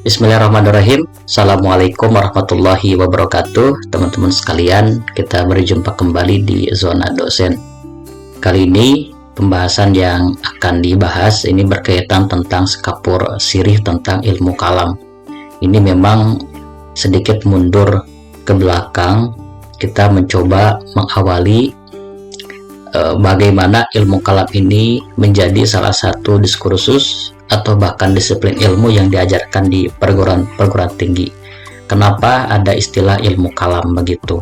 Bismillahirrahmanirrahim. Assalamualaikum warahmatullahi wabarakatuh. Teman-teman sekalian, kita berjumpa kembali di Zona Dosen. Kali ini pembahasan yang akan dibahas ini berkaitan tentang sekapur sirih tentang ilmu kalam. Ini memang sedikit mundur ke belakang. Kita mencoba mengawali bagaimana ilmu kalam ini menjadi salah satu diskursus atau bahkan disiplin ilmu yang diajarkan di perguruan tinggi. Kenapa ada istilah ilmu kalam begitu?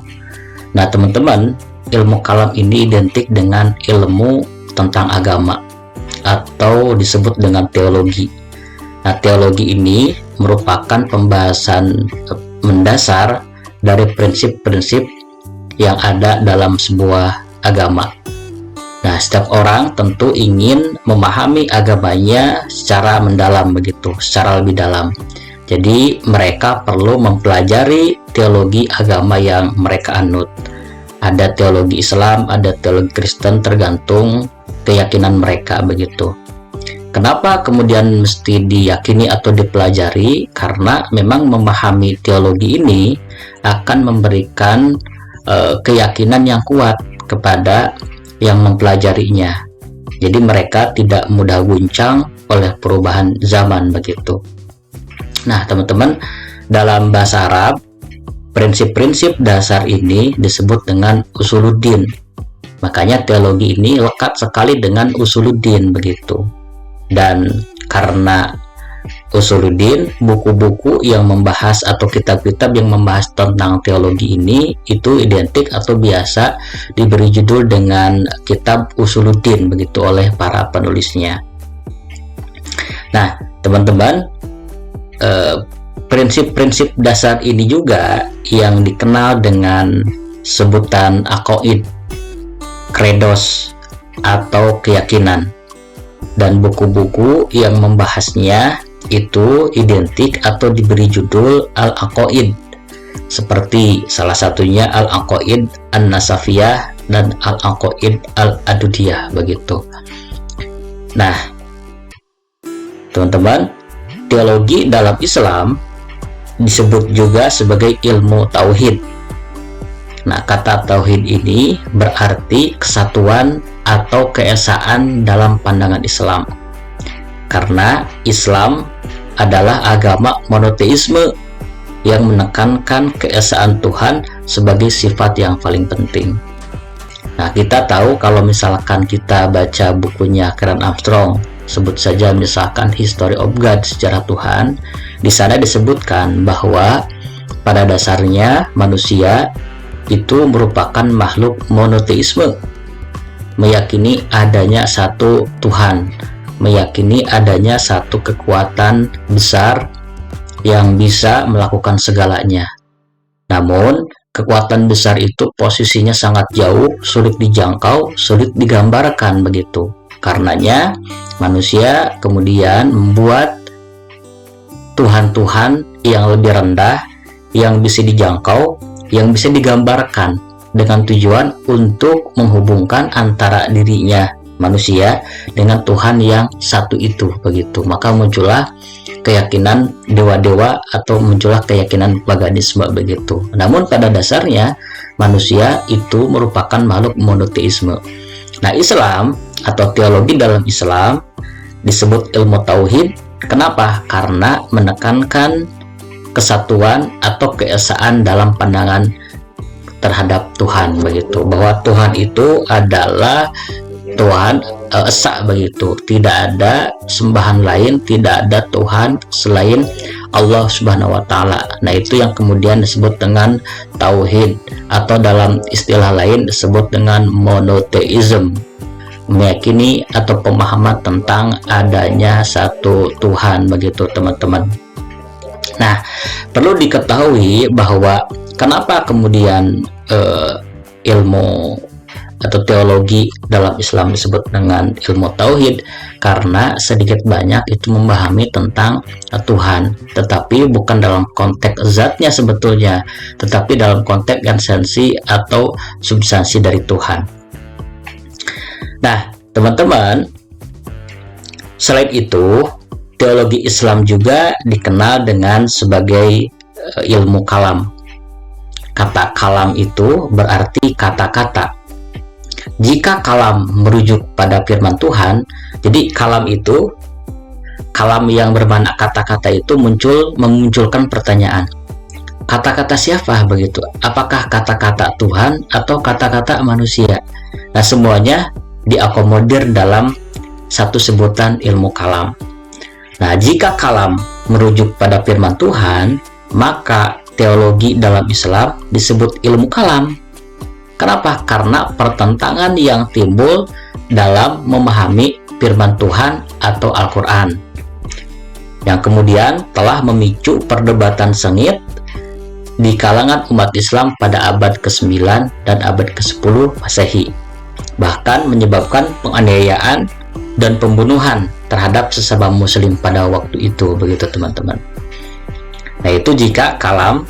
Nah teman-teman, ilmu kalam ini identik dengan ilmu tentang agama atau disebut dengan teologi. Nah teologi ini merupakan pembahasan mendasar dari prinsip-prinsip yang ada dalam sebuah agama. Nah, setiap orang tentu ingin memahami agamanya secara mendalam begitu, secara lebih dalam. Jadi, mereka perlu mempelajari teologi agama yang mereka anut. Ada teologi Islam, ada teologi Kristen, tergantung keyakinan mereka begitu. Kenapa kemudian mesti diyakini atau dipelajari? Karena memang memahami teologi ini akan memberikan keyakinan yang kuat kepada yang mempelajarinya. Jadi mereka tidak mudah guncang oleh perubahan zaman begitu. Nah, teman-teman, dalam bahasa Arab, prinsip-prinsip dasar ini disebut dengan usuluddin. Makanya teologi ini lekat sekali dengan usuluddin begitu. Dan karena usuluddin, buku-buku yang membahas atau kitab-kitab yang membahas tentang teologi ini itu identik atau biasa diberi judul dengan kitab usuluddin begitu oleh para penulisnya. Nah, teman-teman, prinsip-prinsip dasar ini juga yang dikenal dengan sebutan aqaid, kredos atau keyakinan. Dan buku-buku yang membahasnya itu identik atau diberi judul Al-Aqaid, seperti salah satunya Al-Aqaid An-Nasafiyah dan Al-Aqaid Al-Adudiyah begitu. Nah, teman-teman, teologi dalam Islam disebut juga sebagai ilmu tauhid. Nah, kata tauhid ini berarti kesatuan atau keesaan dalam pandangan Islam. Karena Islam adalah agama monoteisme yang menekankan keesaan Tuhan sebagai sifat yang paling penting. Nah, kita tahu kalau misalkan kita baca bukunya Karen Armstrong, sebut saja misalkan History of God, sejarah Tuhan, di sana disebutkan bahwa pada dasarnya manusia itu merupakan makhluk monoteisme, meyakini adanya satu Tuhan, meyakini adanya satu kekuatan besar yang bisa melakukan segalanya. Namun, kekuatan besar itu posisinya sangat jauh, sulit dijangkau, sulit digambarkan begitu. Karenanya, manusia kemudian membuat Tuhan-Tuhan yang lebih rendah, yang bisa dijangkau, yang bisa digambarkan dengan tujuan untuk menghubungkan antara dirinya manusia dengan Tuhan yang satu itu begitu. Maka muncullah keyakinan dewa-dewa atau muncullah keyakinan paganisme begitu. Namun pada dasarnya manusia itu merupakan makhluk monoteisme. Nah, Islam atau teologi dalam Islam disebut ilmu tauhid. Kenapa? Karena menekankan kesatuan atau keesaan dalam pandangan terhadap Tuhan begitu, bahwa Tuhan itu adalah Tuhan esa begitu, tidak ada sembahan lain, tidak ada Tuhan selain Allah Subhanahu wa Ta'ala. Nah, itu yang kemudian disebut dengan tauhid, atau dalam istilah lain disebut dengan monoteism, meyakini atau pemahaman tentang adanya satu Tuhan begitu, teman-teman. Nah, perlu diketahui bahwa kenapa kemudian ilmu atau teologi dalam Islam disebut dengan ilmu tauhid, karena sedikit banyak itu memahami tentang Tuhan, tetapi bukan dalam konteks zatnya sebetulnya, tetapi dalam konteks esensi atau substansi dari Tuhan. Nah, teman-teman, selain itu teologi Islam juga dikenal dengan sebagai ilmu kalam. Kata kalam itu berarti kata-kata. Jika kalam merujuk pada firman Tuhan, jadi kalam itu, kalam yang bermakna kata-kata itu memunculkan pertanyaan. Kata-kata siapa begitu? Apakah kata-kata Tuhan atau kata-kata manusia? Nah, semuanya diakomodir dalam satu sebutan ilmu kalam. Nah, jika kalam merujuk pada firman Tuhan, maka teologi dalam Islam disebut ilmu kalam. Kenapa? Karena pertentangan yang timbul dalam memahami firman Tuhan atau Al-Quran, yang kemudian telah memicu perdebatan sengit di kalangan umat Islam pada abad ke-9 dan abad ke-10 Masehi, bahkan menyebabkan penganiayaan dan pembunuhan terhadap sesama muslim pada waktu itu, begitu teman-teman. Nah, itu jika kalam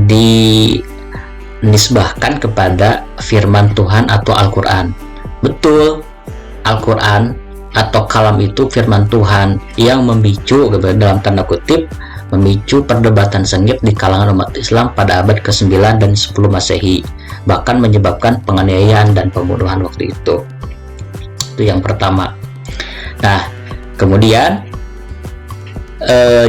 dinisbahkan kepada firman Tuhan atau Al-Quran. Betul, Al-Quran atau kalam itu firman Tuhan yang memicu, dalam tanda kutip, memicu perdebatan sengit di kalangan umat Islam pada abad ke-9 dan 10 Masehi, bahkan menyebabkan penganiayaan dan pembunuhan waktu itu. Itu yang pertama. Nah, kemudian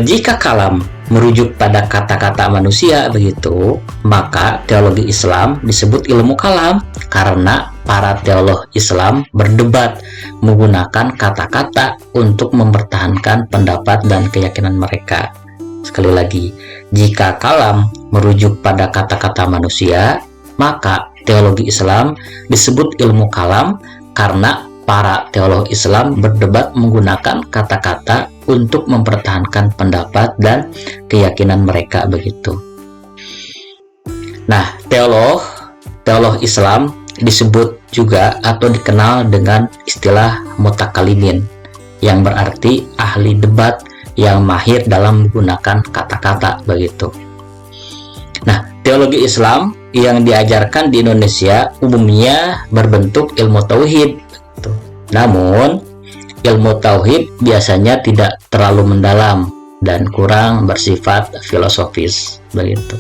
jika kalam merujuk pada kata-kata manusia begitu, maka teologi Islam disebut ilmu kalam karena para teolog Islam berdebat menggunakan kata-kata untuk mempertahankan pendapat dan keyakinan mereka. Sekali lagi, jika kalam merujuk pada kata-kata manusia, maka teologi Islam disebut ilmu kalam karena para teolog Islam berdebat menggunakan kata-kata untuk mempertahankan pendapat dan keyakinan mereka begitu. Nah, teolog Islam disebut juga atau dikenal dengan istilah mutakalimin, yang berarti ahli debat yang mahir dalam menggunakan kata-kata begitu. Nah, teologi Islam yang diajarkan di Indonesia umumnya berbentuk ilmu tauhid. Namun, ilmu tauhid biasanya tidak terlalu mendalam dan kurang bersifat filosofis begitu.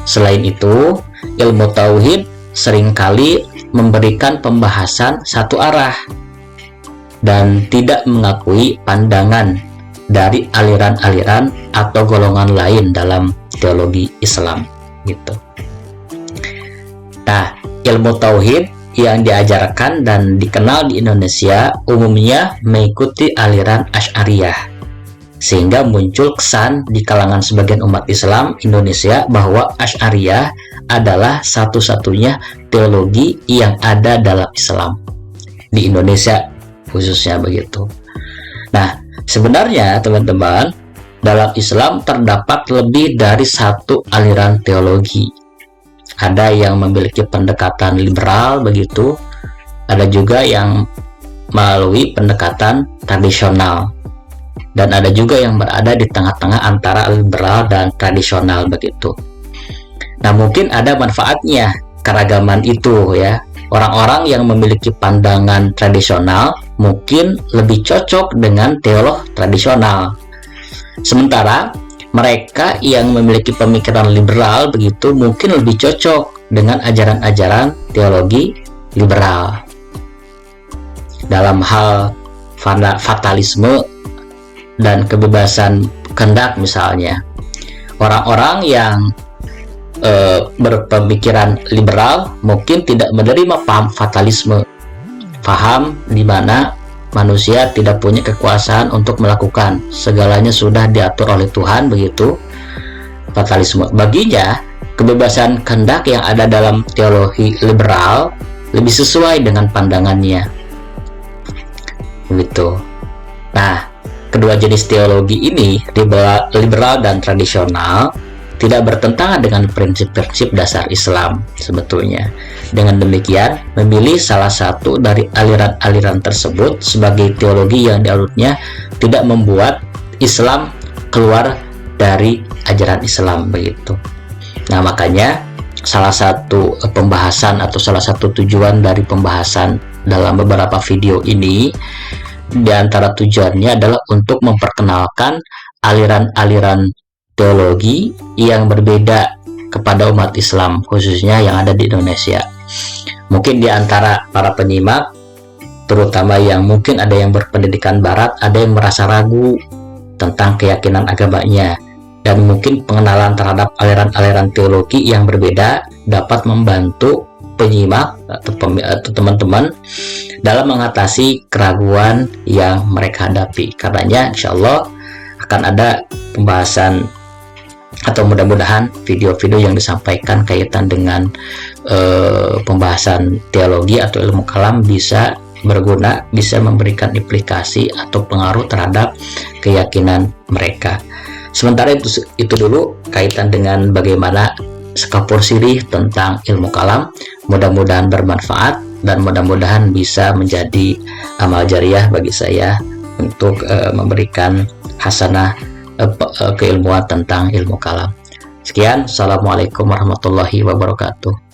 Selain itu, ilmu tauhid seringkali memberikan pembahasan satu arah dan tidak mengakui pandangan dari aliran-aliran atau golongan lain dalam teologi Islam gitu. Nah, ilmu tauhid yang diajarkan dan dikenal di Indonesia umumnya mengikuti aliran Asy'ariyah, sehingga muncul kesan di kalangan sebagian umat Islam Indonesia bahwa Asy'ariyah adalah satu-satunya teologi yang ada dalam Islam di Indonesia khususnya begitu. Nah, sebenarnya teman-teman, dalam Islam terdapat lebih dari satu aliran teologi. Ada yang memiliki pendekatan liberal begitu, ada juga yang melalui pendekatan tradisional, dan ada juga yang berada di tengah-tengah antara liberal dan tradisional begitu. Nah, mungkin ada manfaatnya keragaman itu ya. Orang-orang yang memiliki pandangan tradisional mungkin lebih cocok dengan teolog tradisional. Sementara mereka yang memiliki pemikiran liberal begitu mungkin lebih cocok dengan ajaran-ajaran teologi liberal. Dalam hal fatalisme dan kebebasan kehendak misalnya, orang-orang yang berpemikiran liberal mungkin tidak menerima paham fatalisme, paham di mana manusia tidak punya kekuasaan untuk melakukan, segalanya sudah diatur oleh Tuhan begitu. Fatalisme baginya, kebebasan kehendak yang ada dalam teologi liberal lebih sesuai dengan pandangannya begitu. Nah, kedua jenis teologi ini, liberal dan tradisional, tidak bertentangan dengan prinsip-prinsip dasar Islam sebetulnya. Dengan demikian, memilih salah satu dari aliran-aliran tersebut sebagai teologi yang dianutnya tidak membuat Islam keluar dari ajaran Islam begitu. Nah, makanya salah satu pembahasan atau salah satu tujuan dari pembahasan dalam beberapa video ini di antara tujuannya adalah untuk memperkenalkan aliran-aliran teologi yang berbeda kepada umat Islam, khususnya yang ada di Indonesia. Mungkin di antara para penyimak, terutama yang mungkin ada yang berpendidikan barat, ada yang merasa ragu tentang keyakinan agamanya, dan mungkin pengenalan terhadap aliran-aliran teologi yang berbeda dapat membantu penyimak atau teman-teman dalam mengatasi keraguan yang mereka hadapi. Karenanya insya Allah akan ada pembahasan atau mudah-mudahan video-video yang disampaikan kaitan dengan pembahasan teologi atau ilmu kalam bisa berguna, bisa memberikan implikasi atau pengaruh terhadap keyakinan mereka. Sementara itu dulu kaitan dengan bagaimana sekapur sirih tentang ilmu kalam. Mudah-mudahan bermanfaat dan mudah-mudahan bisa menjadi amal jariah bagi saya untuk memberikan hasanah keilmuan tentang ilmu kalam. Sekian, assalamualaikum warahmatullahi wabarakatuh.